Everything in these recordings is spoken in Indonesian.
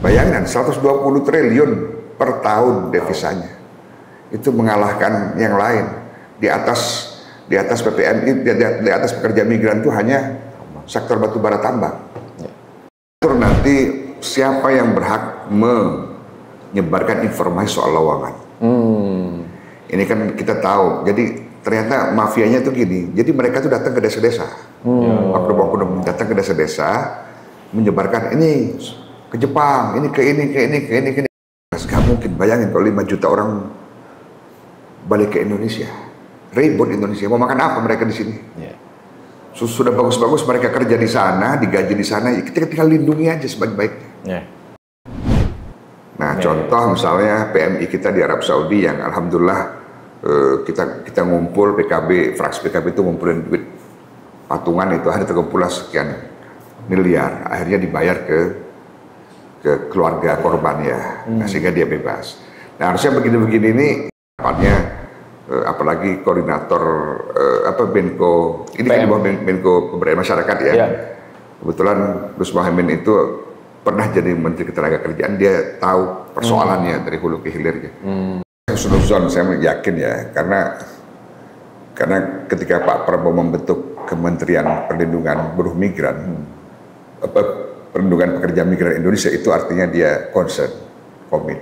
Bayangkan 120 triliun per tahun devisanya. Itu mengalahkan yang lain. Di atas PPMI, di atas pekerja migran itu hanya sektor batu bara tambang. Terus nanti siapa yang berhak menyebarkan informasi soal lowongan? Ini kan kita tahu. Jadi ternyata mafianya tuh gini. Jadi mereka tuh datang ke desa-desa. Oknum-oknum datang ke desa-desa menyebarkan ini ke Jepang, ini ke ini. Gak mungkin, bayangin kalau 5 juta orang balik ke Indonesia, ribut Indonesia, mau makan apa mereka di sini? Sudah bagus-bagus mereka kerja di sana, digaji di sana, kita tinggal lindungi aja sebaik-baiknya. Nah, contoh misalnya PMI kita di Arab Saudi yang alhamdulillah kita ngumpul PKB, fraksi PKB itu ngumpulin duit patungan itu ada terkumpul sekian miliar, akhirnya dibayar ke keluarga korban ya, sehingga dia bebas. Nah harusnya begini-begini ini, apalagi koordinator Menko, ini kan di bawah Menko Pemberdayaan Masyarakat ya. Kebetulan Gus Muhaimin itu pernah jadi Menteri Ketenagakerjaan, dia tahu persoalannya dari hulu ke hilirnya. Husnuzon saya yakin ya, karena ketika Pak Prabowo membentuk Kementerian Perlindungan Buruh Migran, Perlindungan Pekerja Migran Indonesia, itu artinya dia concern, komit.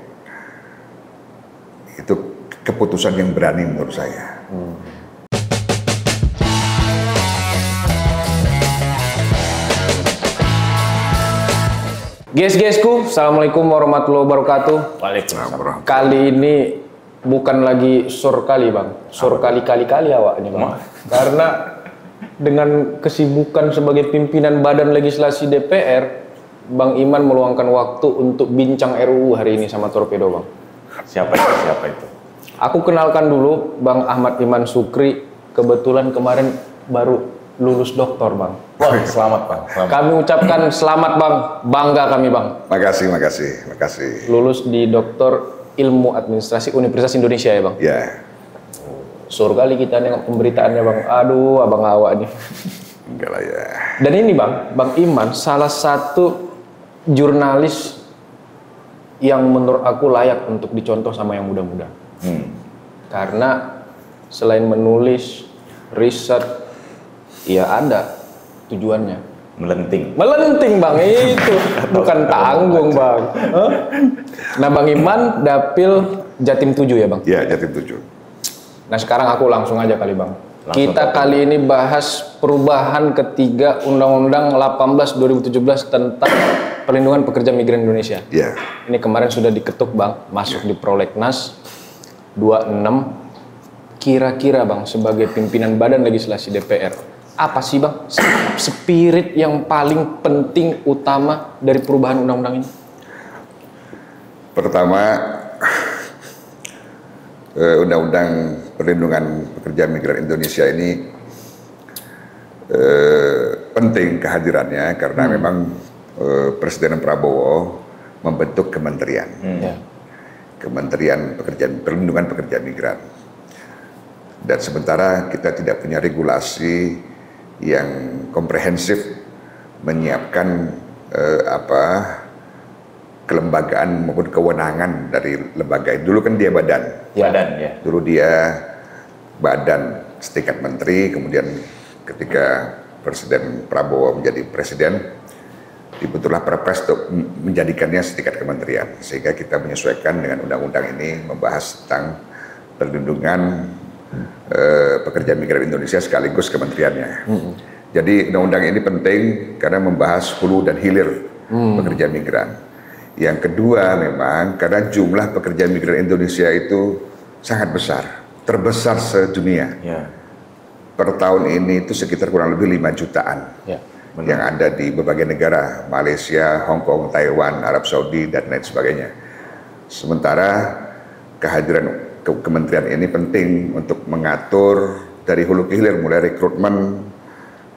Itu keputusan yang berani menurut saya. Guys-guysku, Assalamualaikum warahmatullahi wabarakatuh. Waalaikumsalam. Kali ini bukan lagi sur kali bang, sur kali-kali awak ini bang. Karena dengan kesibukan sebagai pimpinan Badan Legislasi DPR, Bang Iman meluangkan waktu untuk bincang RUU hari ini sama Torpedo bang. Siapa itu? Aku kenalkan dulu Bang Ahmad Iman Sukri, kebetulan kemarin baru lulus doktor bang. Wah, selamat bang. Selamat. Kami ucapkan selamat bang, bangga kami bang. Makasih. Lulus di Doktor Ilmu Administrasi Universitas Indonesia ya bang? Ya. Surga kali kita nengok pemberitaannya bang. Aduh, abang awak nih. Enggak lah ya. Dan ini Bang Iman salah satu jurnalis yang menurut aku layak untuk dicontoh sama yang muda-muda. Karena selain menulis, riset, ya ada tujuannya. Melenting bang, itu bukan tanggung bang. Nah Bang Iman dapil Jatim 7 ya bang? Ya, Jatim 7. Nah sekarang aku langsung aja kali bang. Kita Langsung. kali ini bahas perubahan ketiga Undang-Undang 18 2017 tentang perlindungan pekerja migran Indonesia. Ya. Ini kemarin sudah diketuk bang, masuk di Prolegnas 26. Kira-kira bang sebagai pimpinan Badan Legislasi DPR, apa sih bang spirit yang paling penting utama dari perubahan undang-undang ini? Pertama, Undang-Undang Perlindungan Pekerja Migran Indonesia ini penting kehadirannya karena memang Presiden Prabowo membentuk kementerian, Kementerian Perlindungan Pekerja Migran. Dan sementara kita tidak punya regulasi yang komprehensif menyiapkan kelembagaan maupun kewenangan dari lembaga itu. Dulu kan dia badan. Dulu dia badan setingkat menteri, kemudian ketika Presiden Prabowo menjadi presiden, dibentuklah Perpres untuk menjadikannya setingkat kementerian. Sehingga kita menyesuaikan dengan undang-undang ini, membahas tentang perlindungan pekerja migran Indonesia sekaligus kementeriannya. Jadi undang-undang ini penting karena membahas hulu dan hilir pekerja migran. Yang kedua memang karena jumlah pekerja migran Indonesia itu sangat besar, terbesar sedunia. Per tahun ini itu sekitar kurang lebih 5 jutaan yang ada di berbagai negara, Malaysia, Hong Kong, Taiwan, Arab Saudi, dan lain sebagainya. Sementara kehadiran kementerian ini penting untuk mengatur dari hulu ke hilir, mulai rekrutmen,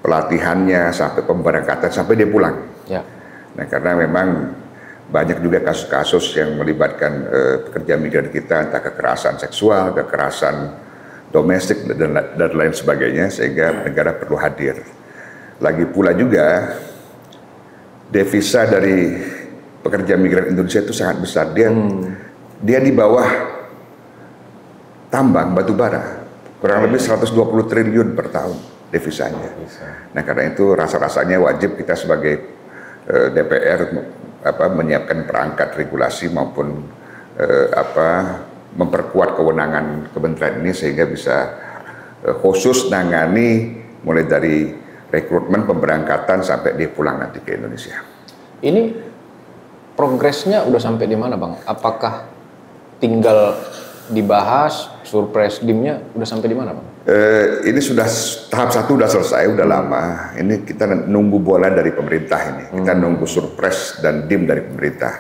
pelatihannya, sampai pemberangkatan, sampai dia pulang. Nah karena memang banyak juga kasus-kasus yang melibatkan pekerja migran kita, entah kekerasan seksual, kekerasan domestik, dan lain sebagainya, sehingga negara perlu hadir. Lagi pula juga devisa dari pekerja migran Indonesia itu sangat besar. Dia di bawah tambang batu bara, kurang lebih 120 triliun per tahun devisanya. Nah karena itu rasa-rasanya wajib kita sebagai DPR menyiapkan perangkat regulasi maupun memperkuat kewenangan kementerian ini sehingga bisa khusus nangani mulai dari rekrutmen, pemberangkatan sampai dia pulang nanti ke Indonesia. Ini progresnya udah sampai di mana Bang? Apakah tinggal dibahas, surprise dimnya udah sampai di mana Bang? Ini sudah tahap 1 udah selesai, udah lama. Ini kita nunggu bola dari pemerintah ini. Kita nunggu surprise dan dim dari pemerintah.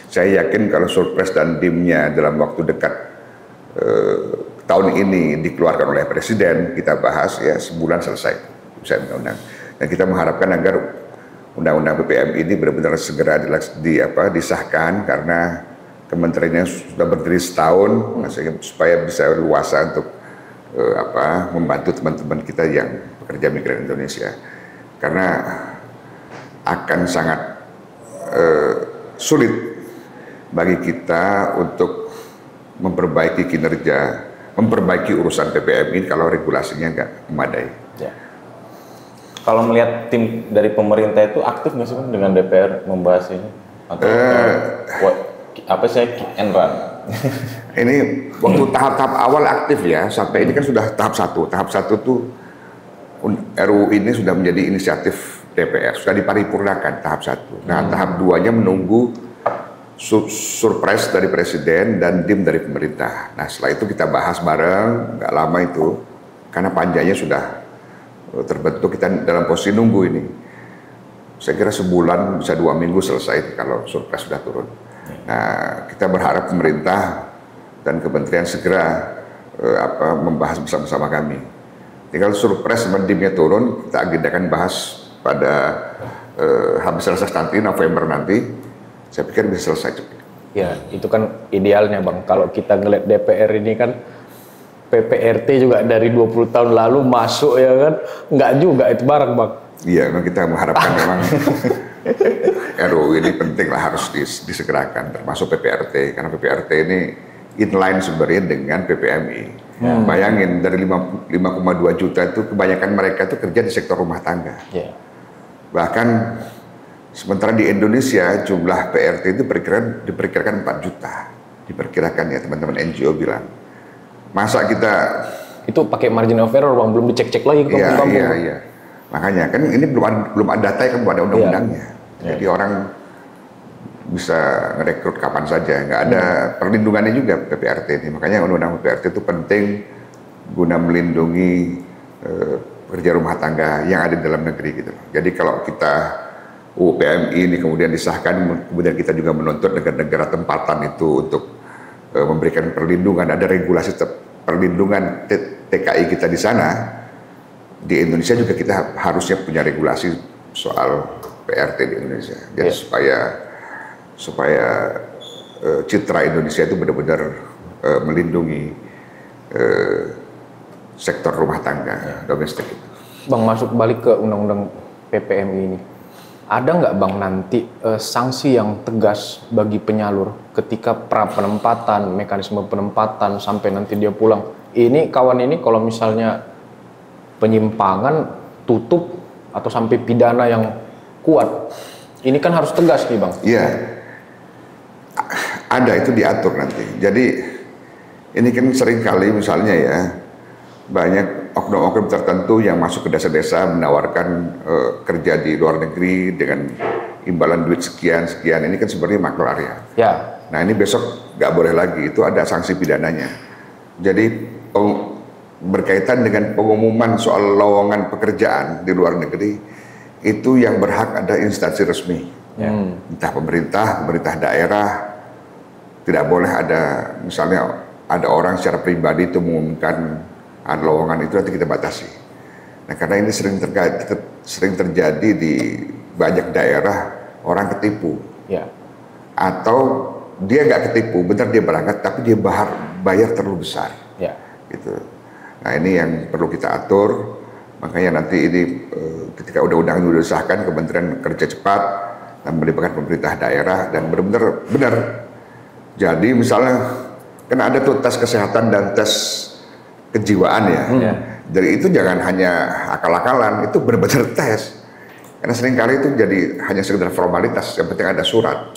Saya yakin kalau surprise dan dimnya dalam waktu dekat tahun ini dikeluarkan oleh Presiden, kita bahas ya sebulan selesai undang-undang. Dan kita mengharapkan agar undang-undang PPM ini benar-benar segera disahkan karena kementeriannya sudah berdiri setahun, supaya bisa luasa untuk membantu teman-teman kita yang pekerja migran Indonesia. Karena akan sangat sulit bagi kita untuk memperbaiki kinerja, memperbaiki urusan PPM ini kalau regulasinya nggak memadai. Ya. Kalau melihat tim dari pemerintah itu aktif nggak sih Bang dengan DPR membahas ini? Atau apa sih kick and run? Ini waktu tahap-tahap awal aktif ya, sampai ini kan sudah tahap 1. Tahap 1 tuh RUU ini sudah menjadi inisiatif DPR, sudah diparipurnakan tahap 1. Nah tahap 2-nya menunggu surprise dari Presiden dan dim dari pemerintah. Nah setelah itu kita bahas bareng, nggak lama itu, karena panjangnya sudah terbentuk, kita dalam posisi nunggu ini. Saya kira sebulan bisa 2 minggu selesai kalau surprise sudah turun. Nah kita berharap pemerintah dan kementerian segera membahas bersama-sama kami. Tinggal surprise sama dimnya turun, kita agendakan bahas pada habis selesai nanti November nanti. Saya pikir bisa selesai cepat. Ya itu kan idealnya Bang. Kalau kita ngeliat DPR ini kan PPRT juga dari 20 tahun lalu masuk ya kan, nggak juga itu bareng Bang. Iya, memang kita mengharapkan memang RUU ini penting lah, harus disegerakan, termasuk PPRT, karena PPRT ini inline sebenarnya dengan PPMI. Bayangin dari 5,2 juta itu kebanyakan mereka itu kerja di sektor rumah tangga. Bahkan sementara di Indonesia jumlah PRT itu diperkirakan 4 juta, diperkirakan ya teman-teman NGO bilang. Masa kita itu pakai margin of error Bang, belum dicek-cek lagi ke kampung-kampung. Iya. Makanya kan ini belum ada data, kan belum ada undang-undangnya. Jadi orang bisa ngerekrut kapan saja, nggak ada perlindungannya juga PPRT ini. Makanya undang-undang PPRT itu penting guna melindungi pekerja rumah tangga yang ada di dalam negeri gitu. Jadi kalau kita PMI ini kemudian disahkan, kemudian kita juga menuntut negara-negara tempatan itu untuk memberikan perlindungan, ada regulasi perlindungan TKI kita di sana. Di Indonesia juga kita harusnya punya regulasi soal PRT di Indonesia. Jadi supaya citra Indonesia itu benar-benar melindungi sektor rumah tangga domestik itu. Bang, masuk balik ke undang-undang PPMI ini. Ada nggak Bang nanti sanksi yang tegas bagi penyalur ketika penempatan, mekanisme penempatan sampai nanti dia pulang? Ini kawan ini kalau misalnya penyimpangan, tutup atau sampai pidana yang kuat, ini kan harus tegas nih Bang. Iya, ada itu diatur nanti. Jadi ini kan sering kali misalnya ya, banyak oknum-oknum tertentu yang masuk ke desa-desa menawarkan kerja di luar negeri dengan imbalan duit sekian, ini kan sebenarnya makro area. Ya. Nah ini besok nggak boleh lagi, itu ada sanksi pidananya. Jadi berkaitan dengan pengumuman soal lowongan pekerjaan di luar negeri, itu yang berhak ada instansi resmi. Entah pemerintah daerah, tidak boleh ada misalnya ada orang secara pribadi itu mengumumkan ada lowongan, itu nanti kita batasi. Nah karena ini sering terjadi di banyak daerah, orang ketipu. Atau dia nggak ketipu, benar dia berangkat tapi dia bayar terlalu besar. Gitu. Nah ini yang perlu kita atur, makanya nanti ini ketika undang-undang itu disahkan, Kementerian kerja cepat dan melibatkan pemerintah daerah dan benar-benar. Jadi misalnya kan ada tuh tes kesehatan dan tes kejiwaan ya. Jadi itu jangan hanya akal-akalan, itu benar-benar tes. Karena seringkali itu jadi hanya sekedar formalitas, yang penting ada surat.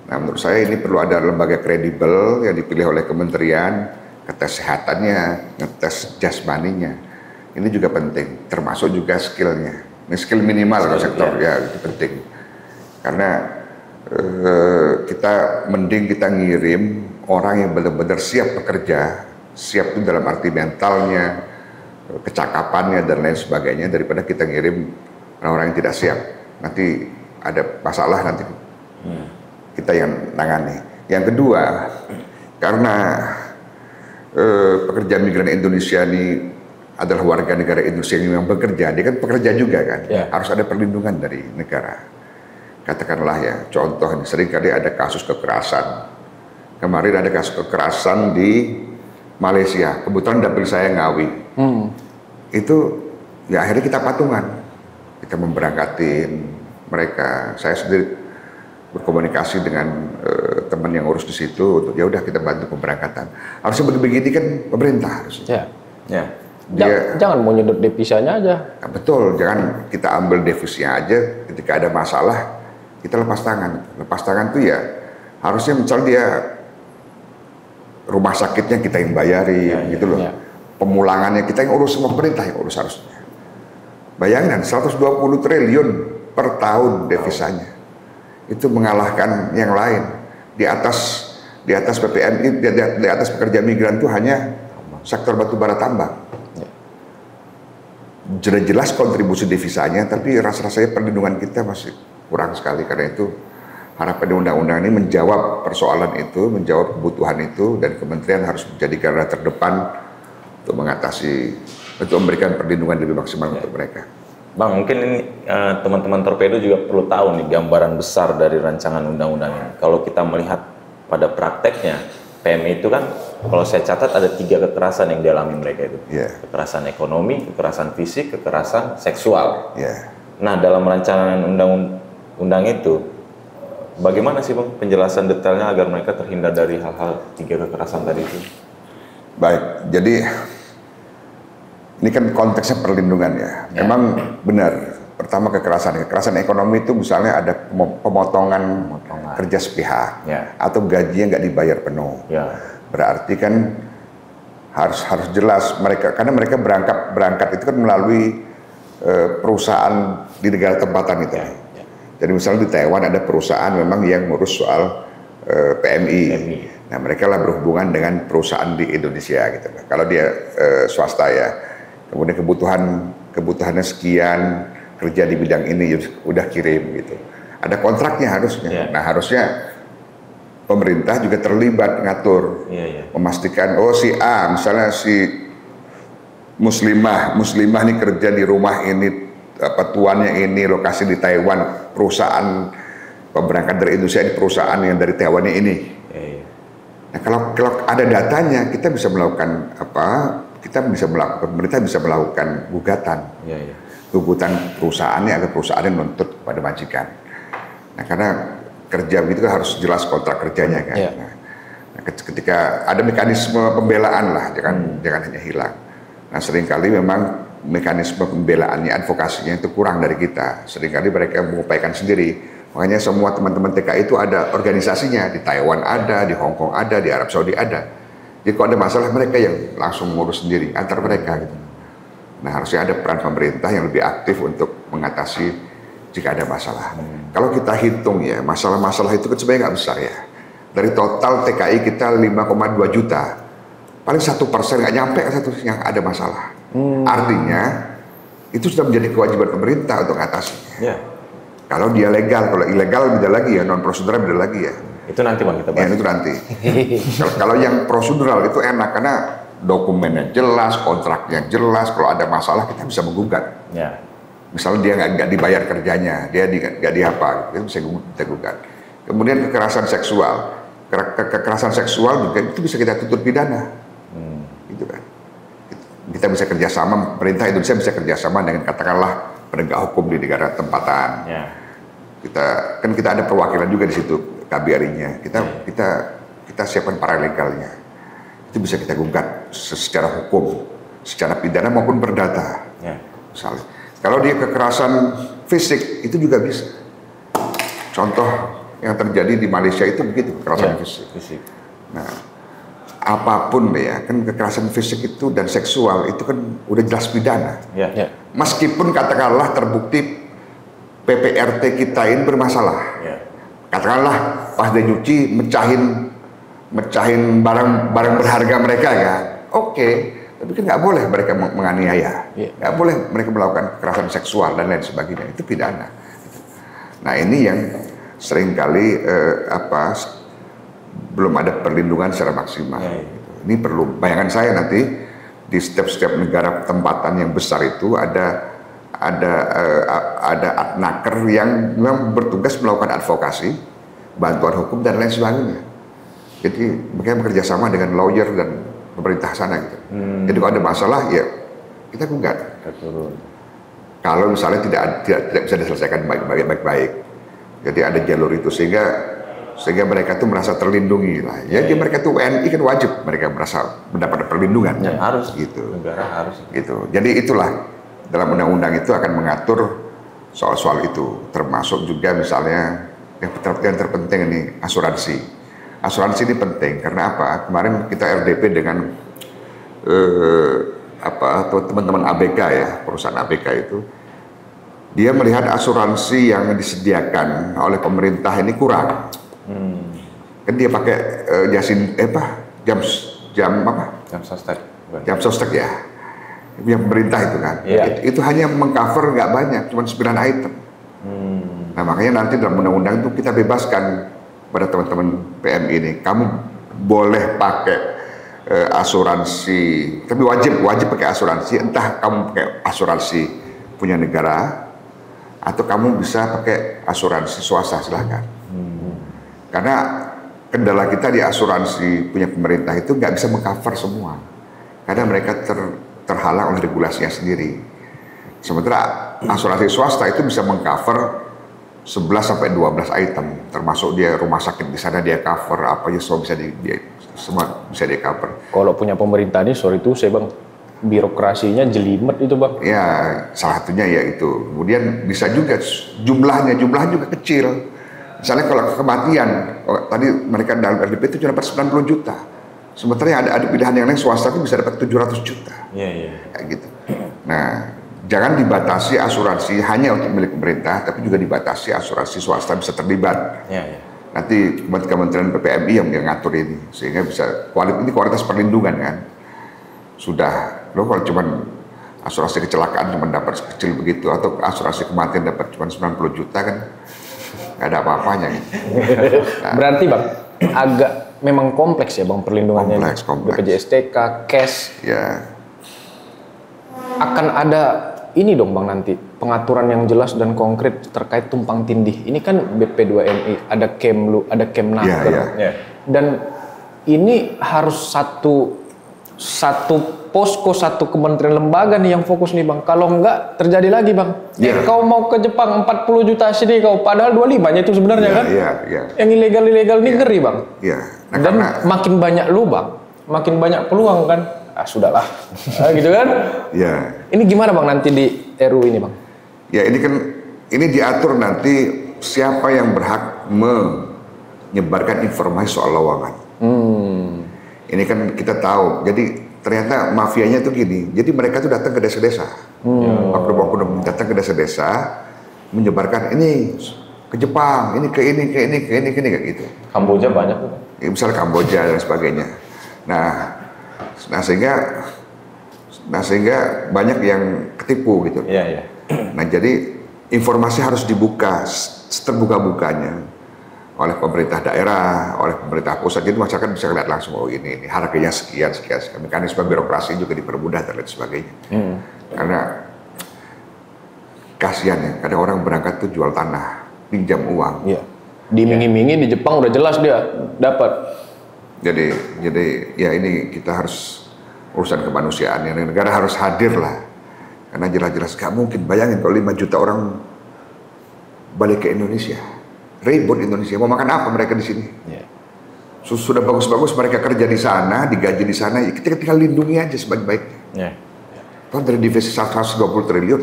Nah menurut saya ini perlu ada lembaga kredibel yang dipilih oleh kementerian, ngetes kesehatannya, ngetes jasmaninya. Ini juga penting, termasuk juga skillnya. Ini skill minimal kalau sektor ya itu penting. Karena kita ngirim orang yang benar-benar siap bekerja, siap itu dalam arti mentalnya, kecakapannya dan lain sebagainya, daripada kita ngirim orang-orang yang tidak siap. Nanti ada masalah nanti kita yang nangani. Yang kedua, karena pekerja migran Indonesia ini adalah warga negara Indonesia yang memang bekerja, dia kan pekerja juga kan, harus ada perlindungan dari negara. Katakanlah ya, contoh ini seringkali ada kasus kekerasan. Kemarin ada kasus kekerasan di Malaysia, kebetulan dapil saya Ngawi. Itu ya akhirnya kita patungan, kita memberangkatin mereka. Saya sendiri berkomunikasi dengan teman yang urus di situ untuk ya udah kita bantu pemberangkatan. Harusnya begini kan pemerintah harusnya. Jangan mau nyedot devisanya aja. Nah, betul, jangan kita ambil devisnya aja. Ketika ada masalah kita lepas tangan. Lepas tangan tuh ya harusnya misal dia rumah sakitnya kita yang bayarin gitu loh. Pemulangannya kita yang urus, semua pemerintah yang urus harusnya. Bayangin 120 triliun per tahun devisanya. Itu mengalahkan yang lain. Di atas PPMI, di atas pekerja migran itu hanya sektor batubara tambang. Jelas kontribusi devisanya, tapi rasa-rasanya perlindungan kita masih kurang sekali. Karena itu harapan undang-undang ini menjawab persoalan itu, menjawab kebutuhan itu, dan kementerian harus menjadi garda terdepan untuk mengatasi, untuk memberikan perlindungan lebih maksimal untuk mereka. Bang, mungkin ini teman-teman Torpedo juga perlu tahu nih gambaran besar dari rancangan undang-undang ini. Kalau kita melihat pada prakteknya, PMI itu kan kalau saya catat ada 3 kekerasan yang dialami mereka itu. Kekerasan ekonomi, kekerasan fisik, kekerasan seksual. Nah, dalam rancangan undang-undang itu, bagaimana sih Bang penjelasan detailnya agar mereka terhindar dari hal-hal 3 kekerasan tadi itu? Baik, jadi ini kan konteksnya perlindungan ya. Memang benar. Pertama kekerasan ekonomi itu misalnya ada pemotongan kerja sepihak atau gajinya nggak dibayar penuh. Berarti kan harus jelas mereka, karena mereka berangkat itu kan melalui perusahaan di negara tempatan itu. Jadi misalnya di Taiwan ada perusahaan memang yang ngurus soal PMI. Nah mereka lah berhubungan dengan perusahaan di Indonesia gitu. Kalau dia swasta ya, kemudian kebutuhannya sekian, kerja di bidang ini udah kirim gitu. Ada kontraknya harusnya. Nah harusnya pemerintah juga terlibat ngatur, memastikan si A misalnya si muslimah nih kerja di rumah ini, tuannya ini lokasi di Taiwan, perusahaan pemberangkat dari Indonesia ini perusahaan yang dari Taiwan ini. Nah kalau ada datanya kita bisa melakukan pemerintah bisa melakukan gugatan. Gugatan perusahaannya agar perusahaannya menuntut kepada majikan. Nah karena kerja begitu kan harus jelas kontrak kerjanya kan. Nah, ketika ada mekanisme pembelaan lah, jangan hanya hilang. Nah seringkali memang mekanisme pembelaannya, advokasinya itu kurang dari kita. Seringkali mereka mengupayakan sendiri. Makanya semua teman-teman TKI itu ada organisasinya, di Taiwan ada, di Hong Kong ada, di Arab Saudi ada. Jadi kalau ada masalah mereka yang langsung ngurus sendiri antar mereka gitu. Nah harusnya ada peran pemerintah yang lebih aktif untuk mengatasi jika ada masalah. Kalau kita hitung ya, masalah-masalah itu kan sebenarnya nggak besar ya. Dari total TKI kita 5,2 juta, paling 1% nggak nyampe satu yang ada masalah. Artinya itu sudah menjadi kewajiban pemerintah untuk mengatasinya. Kalau dia legal, kalau ilegal beda lagi ya, non prosedural beda lagi ya. Itu nanti Bang kita bahas. Ya, itu nanti. Kalau yang prosedural itu enak karena dokumennya jelas, kontraknya jelas. Kalau ada masalah kita bisa menggugat. Misalnya dia nggak dibayar kerjanya, dia nggak diapa, itu bisa gugat. Kemudian kekerasan seksual, kekerasan seksual juga itu bisa kita tuntut pidana, gitu kan. Kita bisa kerjasama, pemerintah Indonesia bisa kerjasama dengan katakanlah penegak hukum di negara tempatan. Kita ada perwakilan juga di situ, KBRI-nya. Kita siapkan paralegalnya. Itu bisa kita gugat secara hukum, secara pidana maupun perdata. Misalnya, kalau dia kekerasan fisik itu juga bisa. Contoh yang terjadi di Malaysia itu begitu, kekerasan fisik. Nah, apapun ya, kan kekerasan fisik itu dan seksual itu kan udah jelas pidana. Meskipun katakanlah terbukti PPRT kita ini bermasalah. Katakanlah pas dia nyuci mecahin barang berharga mereka kan. Oke, tapi kan nggak boleh mereka menganiaya. Nggak boleh mereka melakukan kekerasan seksual dan lain sebagainya. Itu pidana. Nah, ini yang seringkali belum ada perlindungan secara maksimal. Ini perlu, bayangan saya nanti di setiap negara tempatan yang besar itu ada adnaker yang memang bertugas melakukan advokasi, bantuan hukum dan lain sebagainya. Jadi mereka bekerja sama dengan lawyer dan pemerintah sana gitu. Jadi kalau ada masalah ya kita gugat. Kalau misalnya tidak bisa diselesaikan baik-baik. Jadi ada jalur itu sehingga mereka tuh merasa terlindungi lah. Jadi mereka tuh WNI kan wajib mereka merasa mendapat perlindungan. Harus gitu. Negara harus. Gitu. Jadi itulah dalam undang-undang itu akan mengatur soal-soal itu, termasuk juga misalnya yang terpenting ini asuransi. Asuransi ini penting karena apa? Kemarin kita RDP dengan teman-teman ABK ya, perusahaan ABK itu, dia melihat asuransi yang disediakan oleh pemerintah ini kurang. Kan dia pakai jam sostek ya, yang pemerintah itu kan. Itu hanya mengcover nggak banyak, cuma 9 item. Nah makanya nanti dalam undang-undang itu kita bebaskan pada teman-teman PMI ini, kamu boleh pakai asuransi, tapi wajib pakai asuransi, entah kamu pakai asuransi punya negara atau kamu bisa pakai asuransi swasta, silahkan. Karena kendala kita di asuransi punya pemerintah itu nggak bisa mengcover semua, karena mereka terhalang oleh regulasinya sendiri. Sementara asuransi swasta itu bisa mengcover 11-12 item, termasuk dia rumah sakit di sana dia cover, apa aja semua bisa dia cover. Kalau punya pemerintah ini, sorry itu saya bang, birokrasinya jelimet itu bang. Ya, salah satunya ya itu. Kemudian bisa juga jumlahnya juga kecil. Misalnya kalau kematian, tadi mereka dalam RDP itu cuma dapat 90 juta. Sementara ada pilihan yang lain swasta itu bisa dapat 700 juta. Kayak gitu. Nah, jangan dibatasi asuransi hanya untuk milik pemerintah, tapi juga dibatasi asuransi swasta bisa terlibat. Nanti Kementerian PPMI yang ngatur ini, sehingga bisa kualitas perlindungan kan. Sudah, lo kalau cuma asuransi kecelakaan cuma dapat kecil begitu, atau asuransi kematian dapat cuma 90 juta kan, nggak ada apa-apanya gitu. Nah, berarti bang, agak memang kompleks ya bang perlindungannya. Kompleks. BPJS TK, cash. Ya. Akan ada ini dong bang nanti pengaturan yang jelas dan konkret terkait tumpang tindih. Ini kan BP2MI, ada Kemlu, ada Kemnaker. Dan ini harus satu posko, satu kementerian lembaga nih yang fokus nih bang. Kalau enggak terjadi lagi bang. Kau mau ke Jepang 40 juta sini kau, padahal 25-nya itu sebenarnya kan. Yang ilegal ini ngeri bang. Nah, dan makin banyak lubang, makin banyak peluang kan. Sudahlah, gitu kan? Ini gimana bang nanti di RU ini bang? Ya ini diatur nanti siapa yang berhak menyebarkan informasi soal lowongan. Ini kan kita tahu. Jadi ternyata mafianya tuh gini. Jadi mereka tuh datang ke desa-desa, oknum-oknum datang ke desa-desa, menyebarkan ini ke Jepang, ini ke ini kayak gitu. Kamboja banyak tuh. Ya, misalnya Kamboja dan sebagainya. Nah sehingga banyak yang ketipu gitu. Nah jadi informasi harus dibuka seterbuka-bukanya oleh pemerintah daerah, oleh pemerintah pusat. Jadi masyarakat bisa lihat langsung, oh ini harganya sekian. Mekanisme birokrasi juga dipermudah dan lain sebagainya. Karena kasihan ya, kadang orang berangkat tuh jual tanah, pinjam uang. Dimingi-mingi di Jepang udah jelas dia dapat. Jadi ya ini kita harus urusan kemanusiaan, yang negara harus hadir lah, karena jelas-jelas gak mungkin. Bayangin kalau 5 juta orang balik ke Indonesia, ribut Indonesia, mau makan apa mereka di sini? Sudah bagus-bagus mereka kerja di sana, digaji di sana, kita tinggal lindungi aja sebaik-baiknya. Kan dari divisi 120 triliun,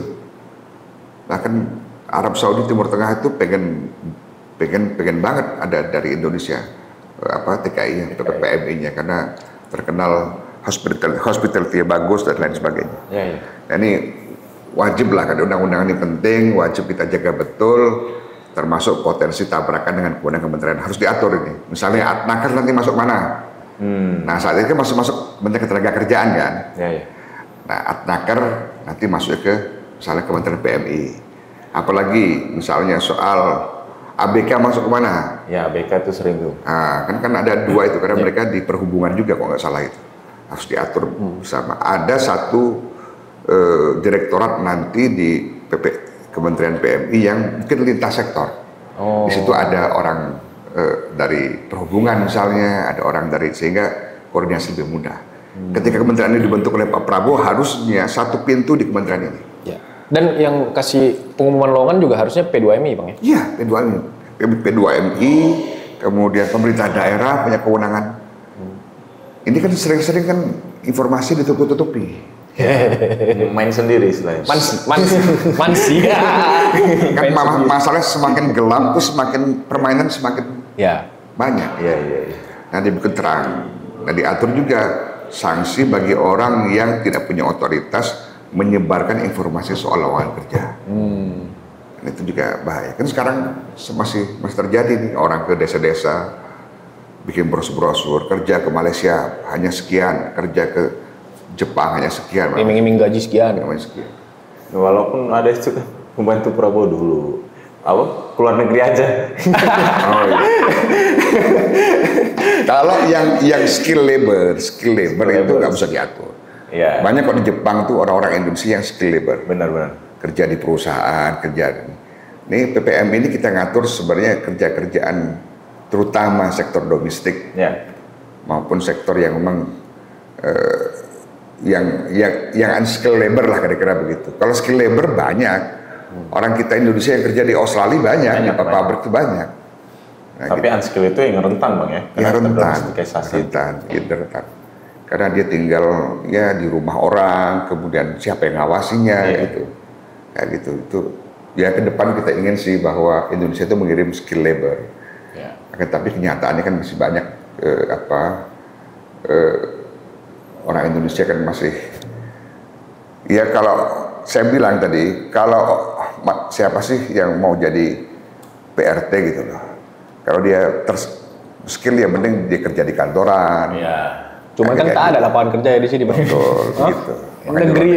bahkan Arab Saudi Timur Tengah itu pengen banget ada dari Indonesia TKI atau PMI-nya karena terkenal hospitality bagus dan lain sebagainya. Nah, ini wajib lah, kan undang-undang ini penting, wajib kita jaga betul. Termasuk potensi tabrakan dengan kewenangan kementerian harus diatur ini. Misalnya Adnaker nanti masuk mana? Nah saat ini kan masuk Kementerian Ketenagakerjaan kan? Nah Adnaker nanti masuk ke misalnya Kementerian PMI. Apalagi misalnya soal ABK masuk ke mana? Ya ABK itu sering tuh. Nah, kan ada dua itu karena mereka di perhubungan juga kok nggak salah itu. Harus diatur bersama. Ada satu direktorat nanti di Kementerian PMI yang mungkin lintas sektor. Di situ ada orang dari perhubungan misalnya, ada orang dari, sehingga koordinasi lebih mudah. Ketika kementerian ini dibentuk oleh Pak Prabowo, harusnya satu pintu di kementerian ini. Dan yang kasih pengumuman lowongan juga harusnya P2MI, Bang ya? Iya, P2MI. P2MI, kemudian pemerintah daerah punya kewenangan. Ini kan sering-sering kan informasi ditutup-tutupi. Main sendiri selain mansi kan masalahnya semakin gelap tuh semakin permainan semakin banyak. Nah dibikin terang. Nah diatur juga sanksi bagi orang yang tidak punya otoritas menyebarkan informasi soal lowongan kerja. Dan itu juga bahaya. Kan sekarang masih terjadi nih, orang ke desa-desa bikin brosur-brosur, kerja ke Malaysia hanya sekian, kerja ke Jepang hanya sekian, iming-iming gaji sekian. Walaupun ada itu kan membantu Prabowo dulu, keluar negeri aja. Kalau yang skill labor itu nggak bisa diatur. Banyak kok di Jepang tuh orang-orang Indonesia yang skill labor. Benar-benar. Kerja di perusahaan, Ini PPM ini kita ngatur sebenarnya kerjaan terutama sektor domestik maupun sektor yang memang yang unskilled labor lah kira-kira begitu. Kalau skill labor banyak, orang kita Indonesia yang kerja di Australia banyak. Pabrik itu banyak. Nah, tapi gitu. Unskilled itu yang rentan Bang ya? Ya rentan. Karena dia tinggal ya di rumah orang, kemudian siapa yang ngawasinya gitu. Kayak gitu. Itu ya ke depan kita ingin sih bahwa Indonesia itu mengirim skill labor. Tapi kenyataannya kan masih banyak orang Indonesia kan masih, ya kalau saya bilang tadi, kalau siapa sih yang mau jadi PRT gitu loh, kalau dia skill ya mending dia kerja di kantoran. Cuma kan tak ada lapangan kerja ya di sini Bang. Betul, gitu. Negeri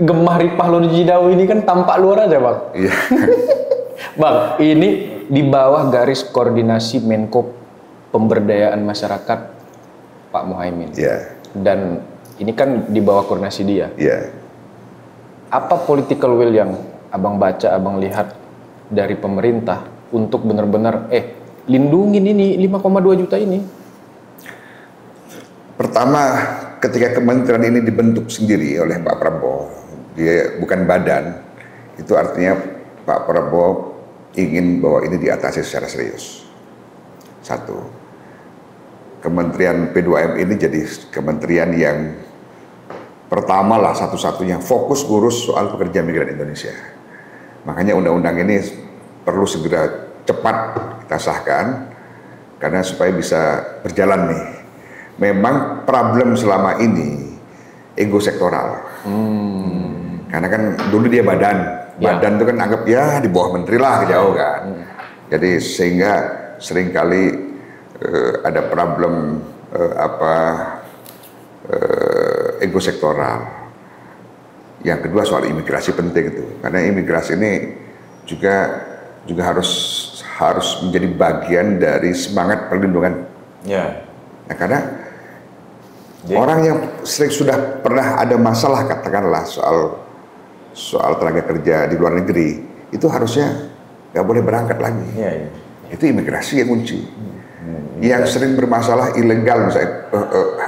Gemah Ripah Lodjidau ini kan tampak luar aja Bang. Bang, ini di bawah garis koordinasi Menko Pemberdayaan Masyarakat Pak Muhaimin. Dan ini kan di bawah koordinasi dia. Apa political will yang Abang baca, Abang lihat dari pemerintah untuk benar-benar lindungin ini 5,2 juta ini? Pertama, ketika kementerian ini dibentuk sendiri oleh Pak Prabowo, dia bukan badan, itu artinya Pak Prabowo ingin bahwa ini diatasi secara serius. Satu. Kementerian P2M ini jadi kementerian yang pertama lah, satu-satunya fokus ngurus soal pekerja migran Indonesia. Makanya undang-undang ini perlu segera cepat kita sahkan karena supaya bisa berjalan nih. Memang problem selama ini ego sektoral. Karena kan dulu dia badan itu kan anggap ya di bawah menteri lah jauh kan. Jadi sehingga seringkali ada problem ego sektoral. Yang kedua soal imigrasi penting itu, karena imigrasi ini juga harus menjadi bagian dari semangat perlindungan. Nah, karena orang yang sudah pernah ada masalah katakanlah soal tenaga kerja di luar negeri itu harusnya nggak boleh berangkat lagi. Itu imigrasi yang kunci. Yang sering bermasalah ilegal misalnya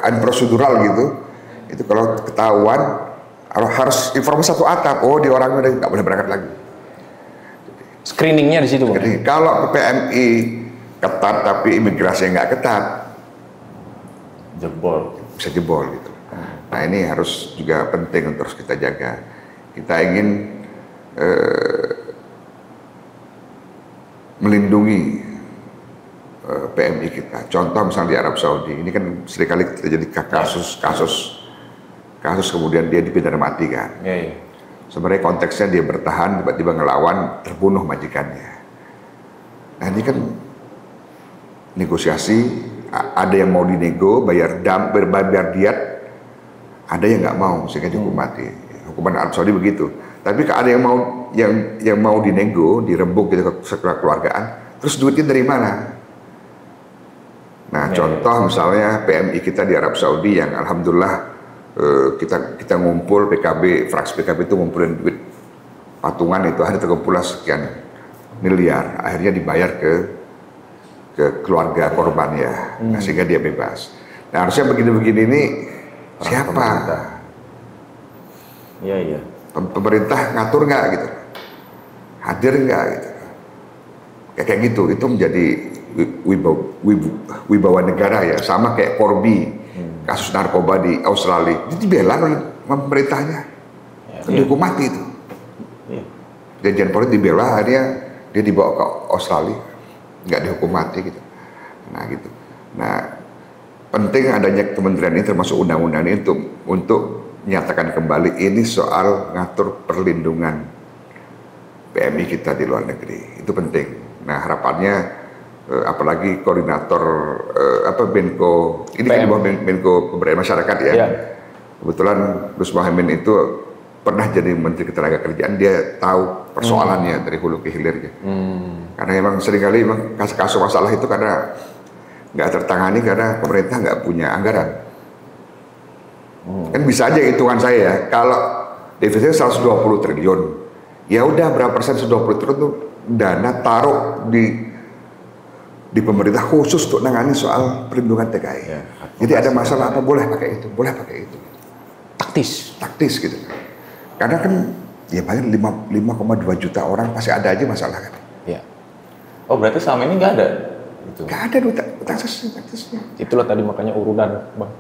unprocedural gitu, itu kalau ketahuan harus informasi satu atap, dia orangnya udah nggak boleh berangkat lagi. Screeningnya di situ, Bang. Kalau PMI ketat tapi imigrasi nggak ketat, bisa jebol gitu. Nah ini harus juga penting untuk terus kita jaga. Kita ingin melindungi PMI kita. Contoh misalnya di Arab Saudi, ini kan seringkali terjadi kasus kemudian dia dipidana mati kan. Sebenarnya konteksnya dia bertahan, tiba-tiba ngelawan, terbunuh majikannya. Nah ini kan negosiasi, ada yang mau dinego, bayar diat, ada yang nggak mau sehingga dihukum mati. Hukuman Arab Saudi begitu. Tapi ada yang mau dinego, dirembuk gitu kekeluargaan, terus duitnya dari mana? Nah contoh misalnya PMI kita di Arab Saudi yang alhamdulillah kita ngumpul fraksi PKB itu ngumpulin duit patungan itu ada terkumpul sekian miliar, akhirnya dibayar ke keluarga korban ya, nah, sehingga dia bebas. Nah harusnya begini-begini ini siapa? Iya. Pemerintah ngatur nggak gitu, hadir nggak gitu, kayak gitu. Itu menjadi wibawa negara ya, sama kayak Corby. Kasus narkoba di Australia, itu dibela oleh pemerintahnya, dihukum mati itu. Jajan politik dibela, akhirnya dia dibawa ke Australia, nggak dihukum mati gitu. Nah gitu. Nah penting adanya kementerian ini termasuk undang-undang ini untuk menyatakan kembali ini soal ngatur perlindungan PMI kita di luar negeri, itu penting. Nah harapannya apalagi koordinator Menko ini kan di bawah Menko Pemberdayaan Masyarakat ya. Kebetulan Gus Muhaimin itu pernah jadi Menteri Ketenagakerjaan, dia tahu persoalannya dari hulu ke hilirnya. Karena emang seringkali kasus masalah itu karena nggak tertangani karena pemerintah nggak punya anggaran. Kan bisa aja hitungan saya ya, kalau defisitnya 120 triliun, ya udah berapa persen 120 triliun itu dana taruh di pemerintah khusus untuk nangani soal perlindungan TKI. Jadi ada masalah apa boleh pakai itu, boleh pakai itu. Taktis gitu. Karena kan ya paling 5,2 juta orang pasti ada aja masalah kan. Ya. Oh berarti selama ini nggak ada? Nggak ada duit taksisnya. Itulah tadi makanya urunan, Bang.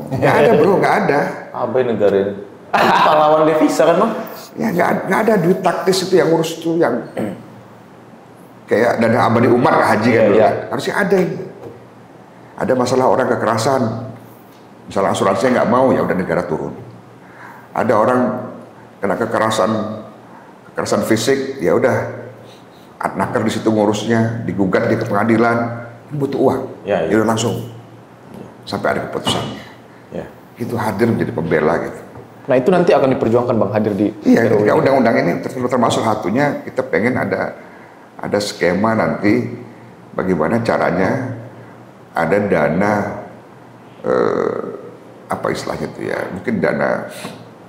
Nggak ada bro, nggak ada. Apa negara ini? Pahlawan devisa kan Bang? Ya nggak ada duit taktis itu yang urus itu yang kayak dana abadi umat haji kan dulu kan. Harusnya ada ini. Ada masalah orang kekerasan, misalnya asuransinya nggak mau, ya udah negara turun. Ada orang kena kekerasan fisik, ya udah naker di situ ngurusnya, digugat dia ke pengadilan, butuh uang, ya udah langsung sampai ada keputusannya. Itu hadir menjadi pembela gitu. Nah itu nanti akan diperjuangkan Bang, hadir di ketika undang-undang ini termasuk satunya kita pengen ada skema nanti bagaimana caranya ada dana apa istilahnya itu ya, mungkin dana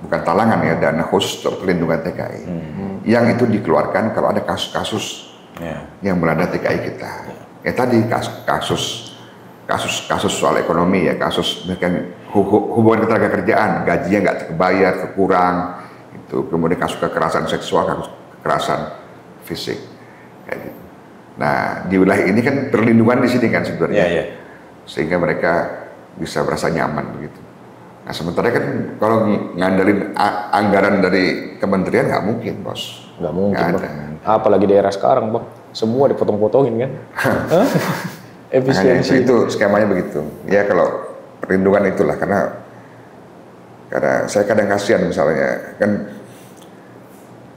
bukan talangan ya, dana khusus untuk perlindungan TKI yang itu dikeluarkan kalau ada kasus-kasus yang melanda TKI kita. Ya tadi kasus soal ekonomi ya, kasus hubungan ketenagakerjaan, gajinya nggak terbayar, kekurang itu, kemudian kasus kekerasan seksual, kasus kekerasan fisik. Kayak gitu. Nah di wilayah ini kan perlindungan di sini kan sebenarnya, sehingga mereka bisa merasa nyaman begitu. Nah sementara kan kalau ngandelin anggaran dari kementerian nggak mungkin bos. Nggak mungkin Bang. Apalagi daerah sekarang Bang, semua dipotong-potongin kan. Efisiensi itu skemanya begitu. Ya kalau perlindungan itulah karena saya kadang kasihan misalnya kan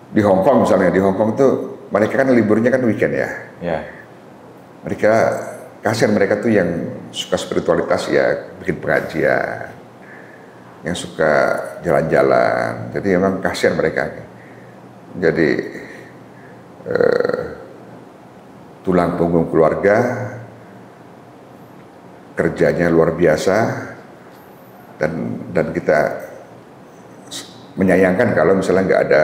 di Hong Kong misalnya, di Hong Kong tuh mereka kan liburnya kan weekend ya. Mereka kasihan, mereka tuh yang suka spiritualitas ya, bikin pengajian, yang suka jalan-jalan. Jadi memang kasihan mereka. Jadi tulang punggung keluarga, kerjanya luar biasa, dan kita menyayangkan kalau misalnya nggak ada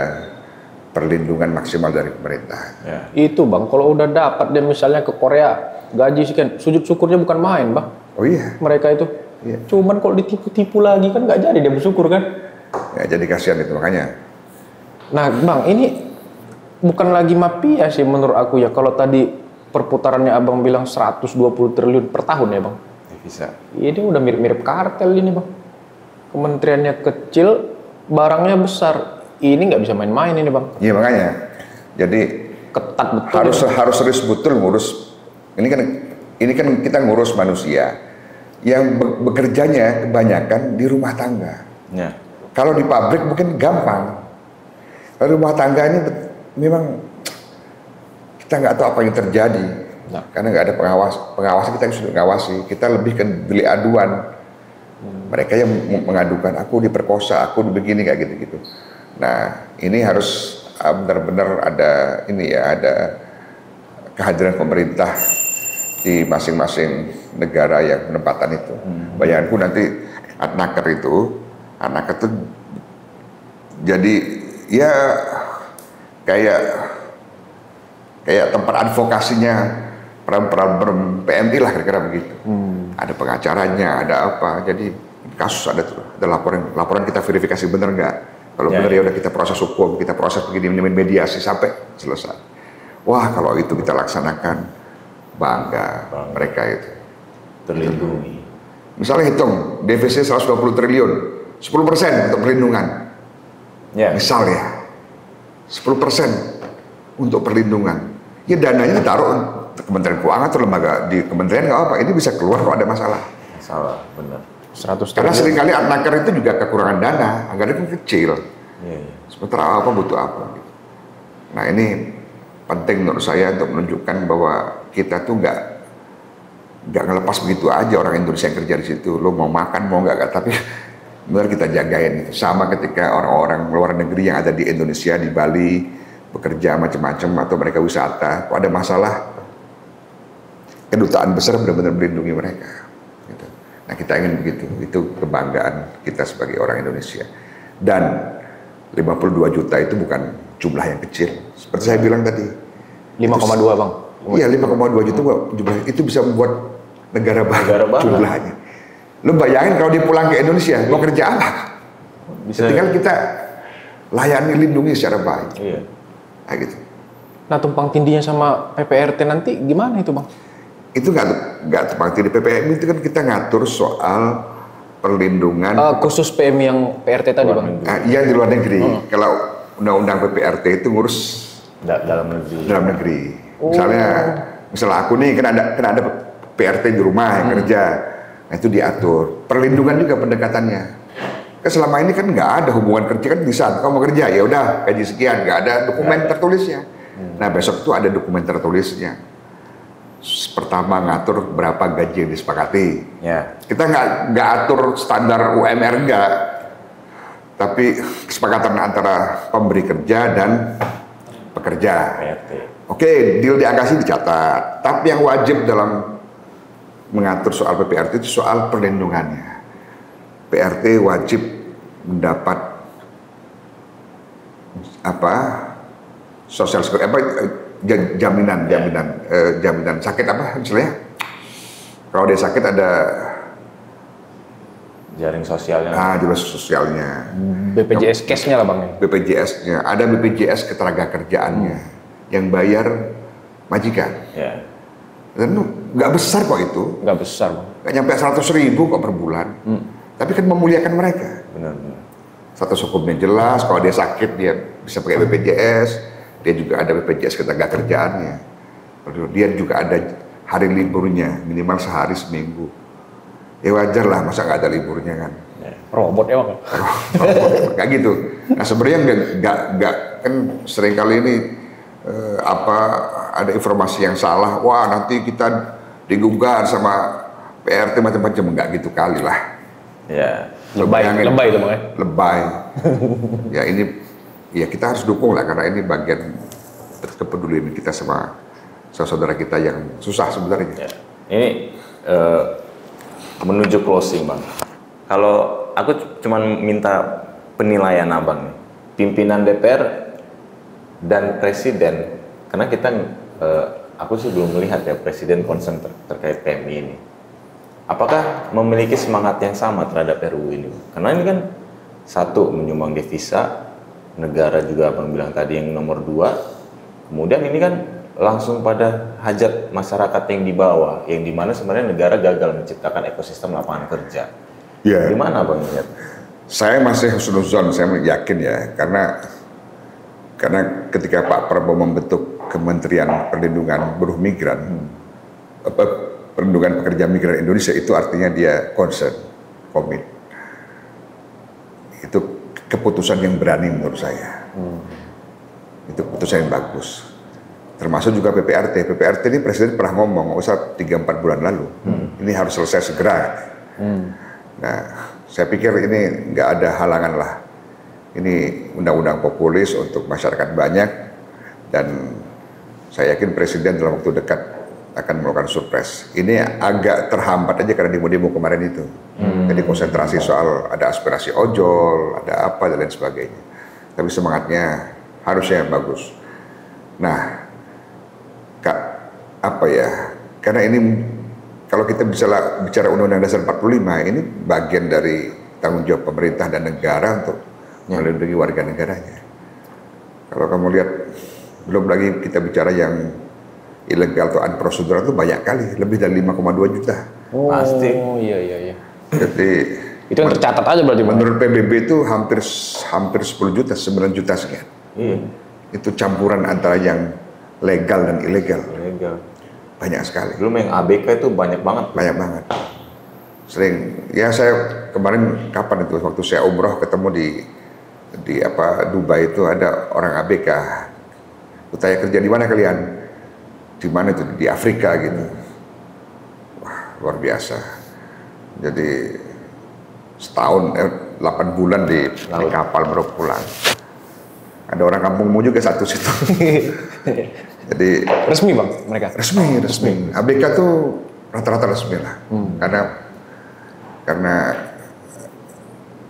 perlindungan maksimal dari pemerintah. Itu Bang, kalau udah dapat dia misalnya ke Korea, gaji sekian, sujud syukurnya bukan main Bang. Oh iya. Mereka itu. Cuman kalau ditipu-tipu lagi kan nggak jadi dia bersyukur kan. Ya jadi kasihan itu makanya. Nah Bang, ini bukan lagi mafia sih menurut aku ya. Kalau tadi perputarannya abang bilang 120 triliun per tahun ya bang. Bisa. Ini udah mirip-mirip kartel ini bang. Kementeriannya kecil, barangnya besar. Ini nggak bisa main-main ini bang. Iya makanya. Jadi ketat betul. Harus serius betul ngurus. Ini kan kita ngurus manusia yang bekerjanya kebanyakan di rumah tangga. Ya. Kalau di pabrik mungkin gampang. Kalau rumah tangga ini memang kita nggak tahu apa yang terjadi. Nah, karena nggak ada pengawas kita yang sudah mengawasi. Kita lebih ke delik aduan. Mereka yang mengadukan aku diperkosa, aku begini kayak gitu-gitu. Nah, ini harus benar-benar ada ada kehadiran pemerintah di masing-masing negara yang penempatan itu. Bayanganku nanti Adnaker itu jadi ya kayak tempat advokasinya peran PMI lah kira-kira begitu. Ada pengacaranya, ada apa. Jadi kasus ada laporan kita verifikasi benar nggak. Kalau benar ya udah kita proses hukum, kita proses begini mediasi sampai selesai. Wah kalau itu kita laksanakan bangga. Mereka itu terlindungi. Misalnya hitung defisit 120 triliun, 10% untuk perlindungan. Misalnya 10% untuk perlindungan. Ya dananya ditaruh Kementerian Keuangan atau lembaga di kementerian nggak apa, ini bisa keluar kalau ada masalah. Benar. 100 karena seringkali Adnaker itu juga kekurangan dana, anggarannya kan kecil. Sementara apa butuh apa. Gitu. Nah ini penting menurut saya untuk menunjukkan bahwa kita tuh nggak ngelepas begitu aja orang Indonesia yang kerja di situ. Lo mau makan mau nggak, tapi benar kita jagain. Sama ketika orang-orang luar negeri yang ada di Indonesia, di Bali bekerja macam-macam atau mereka wisata, kalau ada masalah kedutaan besar benar-benar melindungi mereka. Gitu. Nah kita ingin begitu, itu kebanggaan kita sebagai orang Indonesia. Dan 52 juta itu bukan jumlah yang kecil, seperti saya bilang tadi. 5,2 bang. Iya 5,2 juta jumlah itu bisa membuat negara baru jumlahnya. Lo bayangin kalau dia pulang ke Indonesia mau kerja apa? Tinggal kita layani, lindungi secara baik. Iya. Nah, gitu. Nah tumpang tindinya sama PPRT nanti gimana itu bang? Itu nggak tumpang tindih. PPM itu kan kita ngatur soal perlindungan. Khusus PM yang PRT tadi bang? Iya di luar negeri. Kalau undang-undang PPRT itu ngurus dalam negeri. Misalnya aku nih kan ada PRT di rumah yang kerja. Nah itu diatur. Perlindungan juga pendekatannya. Selama ini kan nggak ada hubungan kerja kan bisa. Kamu mau kerja ya udah gaji sekian, nggak ada dokumen tertulisnya. Nah besok itu ada dokumen tertulisnya. Pertama ngatur berapa gaji yang disepakati. Kita nggak atur standar UMR nggak, tapi kesepakatan antara pemberi kerja dan pekerja. Oke, deal di angkasi dicatat. Tapi yang wajib dalam mengatur soal PPRT itu soal perlindungannya. PRT wajib mendapat sosial jaminan sakit misalnya kalau dia sakit ada jaring sosialnya. Jaring sosialnya. BPJS cash-nya lah bang. BPJS-nya ada BPJS ketenagakerjaannya yang bayar majikan. Dan nggak besar kok itu. Nggak besar bang. Nggak nyampe 100.000 kok per bulan. Tapi kan memuliakan mereka. Benar. Status hukumnya jelas, kalau dia sakit dia bisa pakai BPJS, dia juga ada BPJS ketenagakerjaannya. Kemudian juga ada hari liburnya, minimal sehari seminggu. Ya wajar lah, masa nggak ada liburnya kan. Robot ya bang? Robot, kayak gitu. Nah sebenarnya nggak kan seringkali ini ada informasi yang salah, wah nanti kita digunggar sama PRT macam-macam, nggak gitu kali lah. Lebay itu bang ya? Lebay. Ya ini, ya kita harus dukung lah karena ini bagian kepedulian kita sama saudara kita yang susah sebenarnya. Ini menuju closing bang. Kalau aku cuma minta penilaian abang nih, pimpinan DPR dan presiden, karena kita aku sih belum melihat ya presiden concern terkait PMI ini. Apakah memiliki semangat yang sama terhadap RUU ini? Karena ini kan satu menyumbang devisa, negara juga abang bilang tadi yang nomor 2, Kemudian ini kan langsung pada hajat masyarakat yang di bawah, yang dimana sebenarnya negara gagal menciptakan ekosistem lapangan kerja. Ya. Gimana Bang lihat? Saya masih husnuzon, saya yakin ya, karena ketika Pak Prabowo membentuk Kementerian Perlindungan Buruh Migran, Perlindungan Pekerja Migran Indonesia, itu artinya dia concern, komit. Itu keputusan yang berani menurut saya. Itu keputusan yang bagus. Termasuk juga PPRT. PPRT ini Presiden pernah ngomong, nggak usah 3-4 bulan lalu. Ini harus selesai segera. Nah, saya pikir ini nggak ada halangan lah. Ini undang-undang populis untuk masyarakat banyak, dan saya yakin Presiden dalam waktu dekat akan melakukan surprise. Ini agak terhambat aja karena demo-demo kemarin itu. Jadi konsentrasi soal ada aspirasi ojol, ada apa dan lain sebagainya. Tapi semangatnya harusnya bagus. Nah, Kak, apa ya? Karena ini kalau kita bicara Undang-Undang Dasar 45, ini bagian dari tanggung jawab pemerintah dan negara untuk melindungi warga negaranya. Kalau kamu lihat, belum lagi kita bicara yang ilegal atau unprocedural itu banyak kali, lebih dari 5,2 juta. Oh, pasti. Oh iya. Jadi itu yang tercatat aja berarti. Menurut PBB itu hampir 10 juta, 9 juta sekian. Itu campuran antara yang legal dan ilegal. Banyak sekali. Belum yang ABK itu banyak banget. Banyak banget. Sering. Ya saya kemarin kapan itu waktu saya umroh ketemu di Dubai itu ada orang ABK. Tanya kerja di mana kalian? Di mana itu? Di Afrika gitu. Wah, luar biasa. Jadi setahun 8 bulan di kapal baru pulang. Ada orang kampungmu juga satu situ. Jadi resmi Bang mereka? Resmi. ABK tuh rata-rata resmi lah. Karena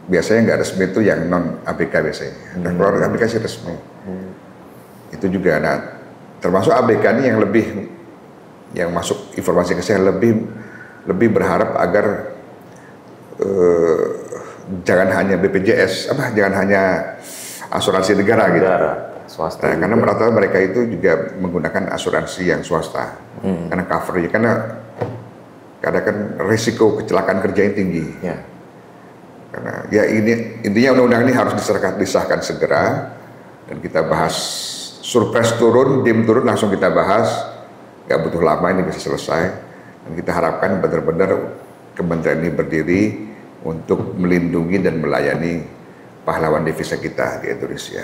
biasanya nggak resmi itu yang non ABK biasanya. Dan kalau ABK sih resmi. Itu juga, nah termasuk ABK ini yang masuk informasi ke saya lebih berharap agar jangan hanya BPJS, jangan hanya asuransi negara gitu. Swasta. Nah, karena rata-rata mereka itu juga menggunakan asuransi yang swasta, karena covernya, karena kan risiko kecelakaan kerja yang tinggi. Ya. Karena ya ini intinya undang-undang ini harus disahkan segera, dan kita bahas. Surprise turun, dim turun, langsung kita bahas. Gak butuh lama, ini bisa selesai. Dan kita harapkan benar-benar kementerian ini berdiri untuk melindungi dan melayani pahlawan devisa kita di Indonesia.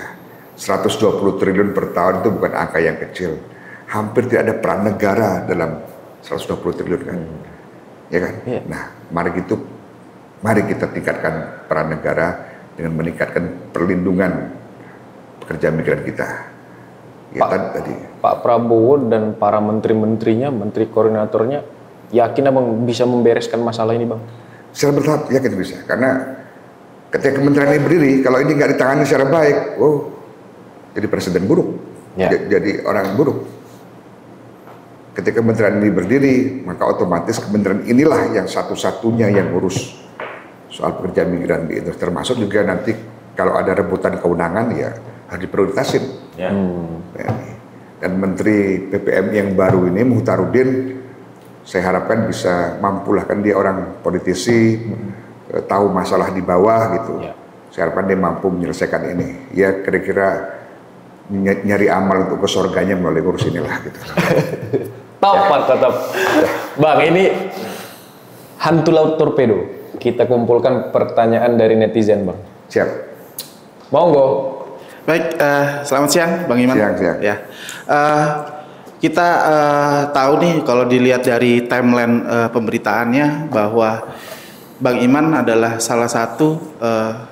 120 triliun per tahun itu bukan angka yang kecil. Hampir tidak ada peran negara dalam 120 triliun kan. Ya kan? Yeah. Nah, mari kita tingkatkan peran negara dengan meningkatkan perlindungan pekerja migran kita. Ya, Pak Prabowo dan para menteri-menterinya, menteri koordinatornya, yakin Abang bisa membereskan masalah ini Bang? Secara bertahap yakin bisa, karena ketika kementerian ini berdiri, kalau ini nggak ditangani secara baik, jadi presiden buruk, jadi orang buruk. Ketika kementerian ini berdiri, maka otomatis kementerian inilah yang satu-satunya yang urus soal pekerja migran di Indonesia, termasuk juga nanti kalau ada rebutan kewenangan ya harus diprioritasin. Dan Menteri PPM yang baru ini Muhtarudin, saya harapkan bisa mampulah, kan dia orang politisi, tahu masalah di bawah gitu. Saya harapkan dia mampu menyelesaikan ini. Ya kira-kira nyari amal untuk ke surganya melalui kursi inilah gitu. Tetap. Bang, ini hantu laut torpedo. Kita kumpulkan pertanyaan dari netizen Bang. Siap. Monggo. Baik, selamat siang Bang Iman. Siang. Ya, kita tahu nih kalau dilihat dari timeline pemberitaannya bahwa Bang Iman adalah salah satu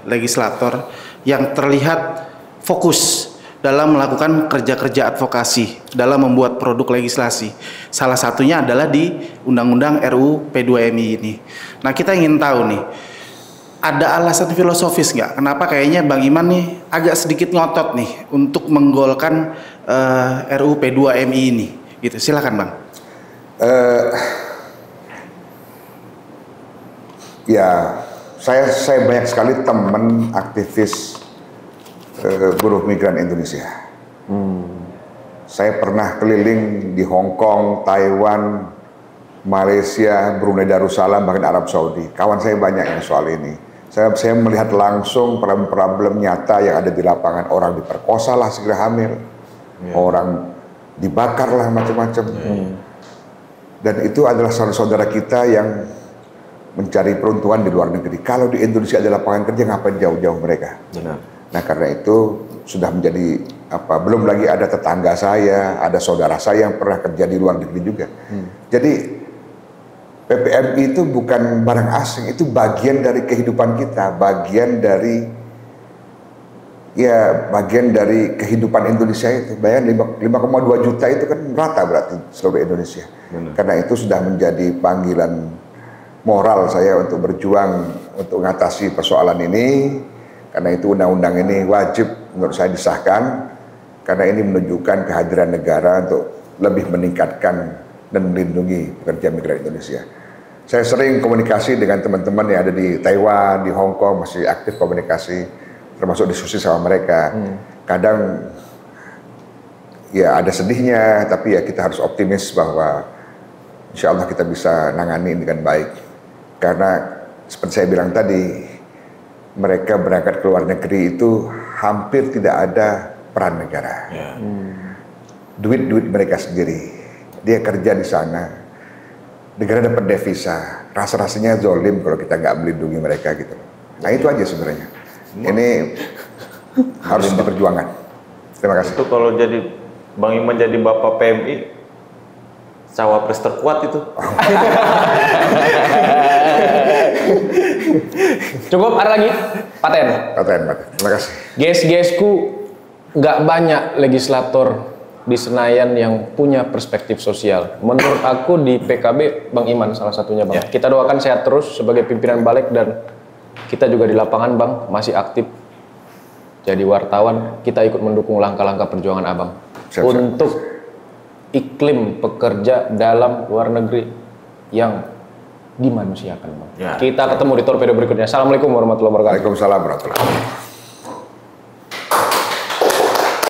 legislator yang terlihat fokus dalam melakukan kerja-kerja advokasi dalam membuat produk legislasi. Salah satunya adalah di Undang-Undang RUU P2MI ini. Nah, kita ingin tahu nih, ada alasan filosofis nggak? Kenapa kayaknya Bang Iman nih agak sedikit ngotot nih untuk menggolkan RUU P2MI ini? Gitu, silakan Bang. Ya, saya banyak sekali teman aktivis buruh migran Indonesia. Saya pernah keliling di Hong Kong, Taiwan, Malaysia, Brunei Darussalam, bahkan Arab Saudi. Kawan saya banyak yang soal ini. Saya melihat langsung problem-problem nyata yang ada di lapangan. Orang diperkosa lah segera hamil, orang dibakar lah macam-macam. Dan itu adalah saudara-saudara kita yang mencari peruntungan di luar negeri. Kalau di Indonesia ada lapangan kerja, ngapain jauh-jauh mereka? Nah karena itu sudah menjadi belum lagi ada tetangga saya, ada saudara saya yang pernah kerja di luar negeri juga. Jadi PPMI itu bukan barang asing, itu bagian dari kehidupan kita, bagian dari kehidupan Indonesia itu. Bayangin 5,2 juta itu kan merata berarti seluruh Indonesia. Karena itu sudah menjadi panggilan moral saya untuk berjuang untuk mengatasi persoalan ini. Karena itu undang-undang ini wajib menurut saya disahkan, karena ini menunjukkan kehadiran negara untuk lebih meningkatkan dan melindungi pekerja migran Indonesia. Saya sering komunikasi dengan teman-teman yang ada di Taiwan, di Hong Kong, masih aktif komunikasi, termasuk diskusi sama mereka. Kadang ya ada sedihnya, tapi ya kita harus optimis bahwa insya Allah kita bisa nangani dengan baik. Karena seperti saya bilang tadi, mereka berangkat ke luar negeri itu hampir tidak ada peran negara. Duit mereka sendiri. Dia kerja di sana. Negara dapat devisa. Rasa-rasanya zolim kalau kita nggak melindungi mereka gitu. Nah itu aja sebenarnya. Ini harus diperjuangkan. Terima kasih. Itu kalau jadi Bang Iman jadi Bapak PMI, cawapres terkuat itu. Cukup, ada lagi? Paten. Terima kasih. Guys-guysku, nggak banyak legislator di Senayan yang punya perspektif sosial. Menurut aku di PKB, Bang Iman salah satunya, Bang. Kita doakan sehat terus sebagai pimpinan balik, dan kita juga di lapangan, Bang, masih aktif jadi wartawan. Kita ikut mendukung langkah-langkah perjuangan Abang untuk iklim pekerja dalam luar negeri yang dimanusiakan, Bang. Kita ketemu di torpedo berikutnya. Assalamualaikum warahmatullahi wabarakatuh. Waalaikumsalam warahmatullahi wabarakatuh.